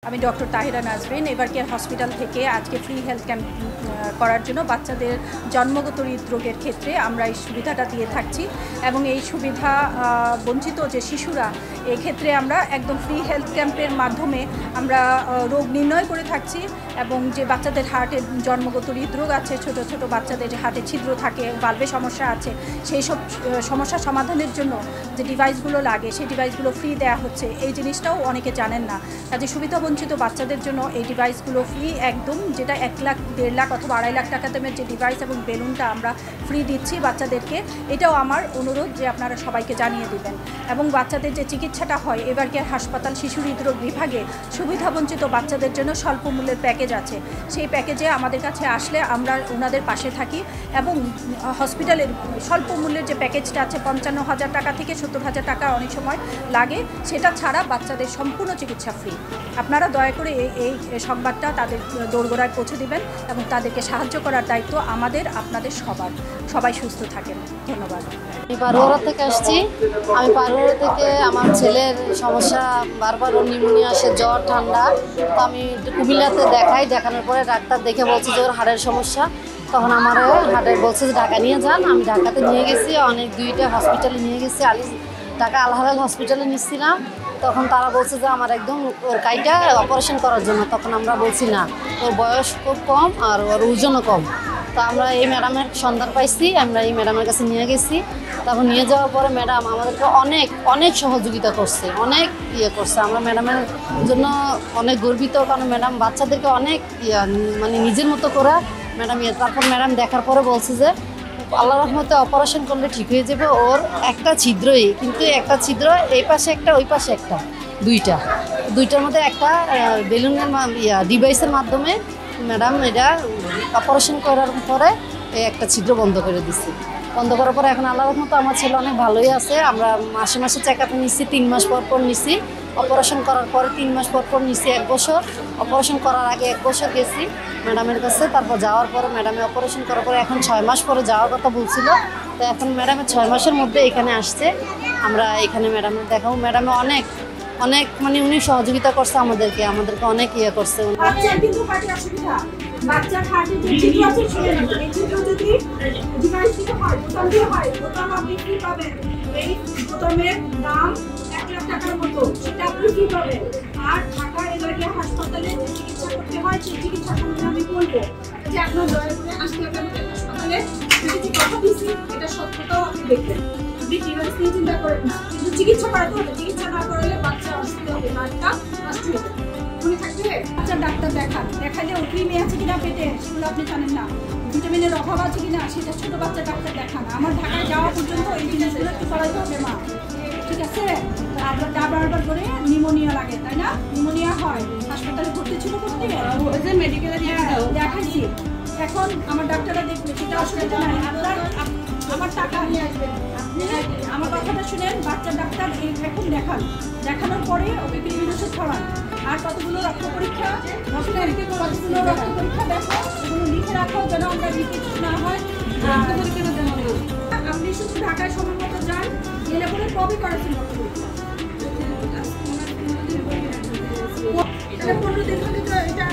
আমি doctor Tahira Nazrin ever care hospital থেকে আজকে ফ্রি হেলথ ক্যাম্প করার জন্য বাচ্চাদের জন্মগত হৃদরোগের ক্ষেত্রে আমরা এই সুবিধাটা দিয়ে থাকছি এবং এই সুবিধা বঞ্চিত যে শিশুরা এক্ষেত্রে আমরা একদম ফ্রি হেলথ ক্যাম্পের মাধ্যমে আমরা রোগ নির্ণয় করে থাকছি এবং যে বাচ্চাদের হার্টের জন্মগত হৃদরোগ আছে, ছোট ছোট বাচ্চাদের যে হার্টে ছিদ্র থাকে, বাল্বে সমস্যা আছে, সেই সব সমস্যা সমাধানের জন্য যে ডিভাইসগুলো লাগে সেই ডিভাইসগুলো ফ্রি দেওয়া হচ্ছে। এই জিনিসটাও অনেকে জানেন না। কাজে সুবিধা বঞ্চিত বাচ্চাদের জন্য এই ডিভাইসগুলো ফ্রি একদম, যেটা 1 লাখ 1.5 লাখ অথবা 2.5 লাখ টাকা দামের যে ডিভাইস এবং বেলুনটা আমরা ফ্রি দিচ্ছি বাচ্চাদেরকে। এটাও আমার অনুরোধ যে আপনারা সবাইকে জানিয়ে দিবেন। এবং বাচ্চাদের যে চিকিৎসাটা হয় এভার কেয়ার হাসপাতাল শিশু হৃদরোগ বিভাগে সুবিধাবঞ্চিত বাচ্চাদের জন্য স্বল্প মূল্যের প্যাকেজ আছে। সেই প্যাকেজে আমাদের কাছে আসলে আমরা ওনাদের পাশে থাকি এবং হসপিটালের স্বল্প মূল্যের যে প্যাকেজটা আছে 55,000 টাকা থেকে 70,000 টাকা অনেক সময় লাগে, সেটা ছাড়া বাচ্চাদের সম্পূর্ণ চিকিৎসা ফ্রি। আপনারা দয়া করে এই সংবাদটা তাদের দোরগোড়ায় পৌঁছে দিবেন এবং তাদেরকে সাহায্য করার দায়িত্ব আমাদের, আপনাদের সবার। সবাই সুস্থ থাকেন। ধন্যবাদ। আমি পারুয়ারা থেকে আসছি। আমি পারুয়ারা থেকে আমার ছেলের সমস্যা, বারবার ওর নিউমোনিয়া আসে, জ্বর ঠান্ডা। তো আমি কুমিল্লাতে দেখানোর পরে ডাক্তার দেখে বলছে যে ওর হাড়ের সমস্যা। তখন আমার হাড়ের বলছে যে ঢাকা নিয়ে যান। আমি ঢাকাতে নিয়ে গেছি, অনেক 2টা হসপিটালে নিয়ে গেছি। ঢাকা আল হালাল হসপিটালে নিচ্ছিলাম। তখন তারা বলছে যে আমার একদম ওর কাইটা অপারেশন করার জন্য। তখন আমরা বলছি না, ওর বয়স খুব কম আর ওর ওজনও কম। তো আমরা এই ম্যাডামের সন্ধান পাইছি, আমরা এই ম্যাডামের কাছে নিয়ে গেছি। তারপর নিয়ে যাওয়ার পরে ম্যাডাম আমাদেরকে অনেক সহযোগিতা করছে, অনেক করছে। আমরা ম্যাডামের জন্য অনেক গর্বিত, কারণ ম্যাডাম বাচ্চাদেরকে অনেক মানে নিজের মতো করে ম্যাডাম তারপর ম্যাডাম দেখার পরে বলছে যে আল্লাহ রহমতে অপারেশন করলে ঠিক হয়ে যাবে। ওর একটা ছিদ্রই, কিন্তু একটা ছিদ্র এই পাশে একটা ওই পাশে একটা, দুইটার মধ্যে একটা বেলুনের ডিভাইসের মাধ্যমে ম্যাডাম এটা অপারেশন করার পরে একটা ছিদ্র বন্ধ করে দিচ্ছি। বন্ধ করার পরে এখন আল্লাহ রহমতে আমার ছেলে অনেক ভালোই আছে। আমরা মাসে মাসে চেক আপে নিচ্ছি, 3 মাস পর নিচ্ছি। অপারেশন করার পরে 3 মাস পর নিচ্ছি 1 বছর। অপারেশন করার আগে 1 বছর গেছি ম্যাডামের কাছে। তারপর যাওয়ার পরে ম্যাডামে অপারেশন করার পরে এখন 6 মাস পরে যাওয়ার কথা বলছিল। তো এখন ম্যাডামের 6 মাসের মধ্যে এখানে আসছে। আমরা এখানে ম্যাডামের দেখাবো। ম্যাডামে অনেক মানে উনি সহযোগিতা করছে আমাদেরকে অনেক করছে। বাচ্চার হার্টে যে ছিদ্র আছে শুনে নিন, এই ছিদ্র যদি ডিভাইস দিয়ে হয়, বোতাম দিয়ে হয়, বোতাম আপনি ফ্রি পাবেন। এই বোতামের দাম 1 লাখ টাকার মতো, সেটা আপনি ফ্রি পাবেন। আর ঢাকা এভার কেয়ার হাসপাতালে যে চিকিৎসা করতে হয় সেই চিকিৎসা সম্বন্ধে আমি বলবো যে আপনার দয়া করে আসতে হবে হাসপাতালে। যদি কথা দিচ্ছি এটা সত্যতাও আপনি দেখবেন। আপনি ডিভাইস নিয়ে চিন্তা করেন না, কিন্তু চিকিৎসা করাতে হবে। চিকিৎসা না করলে বাচ্চা অসুস্থ হবে, বাচ্চা নষ্ট হবে। বাচ্চার ডাক্তার দেখালে ওট্রিমি আছে কিনা পেটে সেগুলো আপনি জানেন না, ভিটামিনের অভাব আছে কিনা সেটা ছোট বাচ্চার ডাক্তার দেখান। আমার ঢাকায় যাওয়া পর্যন্ত এই জিনিসগুলো একটু করাইতে হবে মা, ঠিক আছে? বারবার করে নিউমোনিয়া লাগে, তাই না? নিউমোনিয়া হয়, হাসপাতালে ভর্তি ছিল করতে মেডিকেলে দেখাইছি। এখন আমার ডাক্তাররা দেখবে, সেটা অসুবিধা নাই। আমার টাকা নিয়ে আসবেন। আপনি আমার কথাটা শুনেন, বাচ্চার ডাক্তার এখন দেখানোর পরে ওকে ক্রিমির ওষুধ খাওয়ান। আর কতগুলো রক্ত পরীক্ষা দেখো, এগুলো লিখে রাখো যেন আমরা রিপিট না হয়। আপনি শুধু ঢাকায় সময় মতো যান, গেলে পরে কবে করেছেন রক্ত পরীক্ষা? 15 দিন হলে তো এটা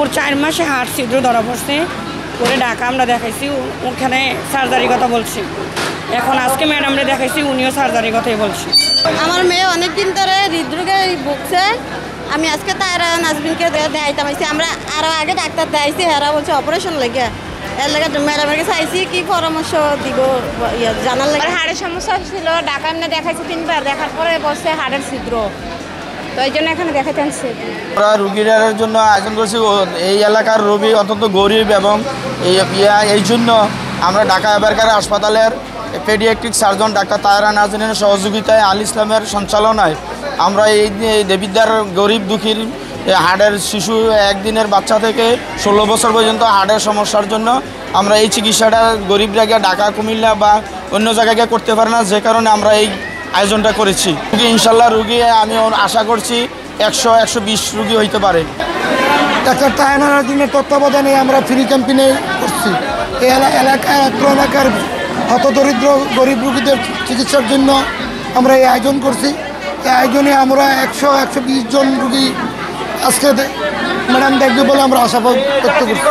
ওর 4 মাসে হাড় ছিদ্র ধরা পড়ছে, ওরে ঢাকা আমরা দেখাইছি, ওখানে সার্জারির কথা বলছি। এখন আজকে ম্যাডামরে দেখাইছি, উনিও সার্জারির কথাই বলছে। আমার মেয়ে অনেকদিন ধরে হৃদরোগে ভুগছে। আমি আজকে তারা নাজবিনকে দেখাইতাম। আমরা আরও আগে ডাক্তার দেখাইছি, হেরা বলছে অপারেশন লেগে। এলাকাটা ম্যাডামের কাছে আইসি কি পরামর্শ দিব জানার লাগে। হাড়ের সমস্যা ছিল, ঢাকা এমনি দেখাইছি 3 বার, দেখার পরে বলছে হাড়ের ছিদ্র, তো এই জন্য এখানে দেখাতে আনছি। আমরা রুগীদের জন্য আয়োজন করছি, এই এলাকার রোগী অত্যন্ত গরিব এবং এই জন্য আমরা ঢাকা এবারকার হাসপাতালের পেডিয়াট্রিক সার্জন ডাক্তার তাহেরা নাজরিনের সহযোগিতায় আল ইসলামের সঞ্চালনায় আমরা এই দেবিদ্যার গরিব দুঃখীর হার্টের শিশু 1 দিনের বাচ্চা থেকে 16 বছর পর্যন্ত হার্টের সমস্যার জন্য আমরা এই চিকিৎসাটা গরিবরা গিয়ে ঢাকা, কুমিল্লা বা অন্য জায়গায় গিয়ে করতে পারে না, যে কারণে আমরা এই আয়োজনটা করেছি। ইনশাল্লাহ রুগী আমি আশা করছি 100-120 রুগী হইতে পারে। ডাক্তার তাহেরা নাজরিনের তত্ত্বাবধানে আমরা ফ্রি ক্যাম্পেইন করছি। এই এলাকার হতদরিদ্র গরিব রুগীদের চিকিৎসার জন্য আমরা এই আয়োজন করছি। এই আয়োজনে আমরা 100-120 জন রুগী আজকে ম্যাডাম দেখবে বলে আমরা আশা ব্যক্ত করছি।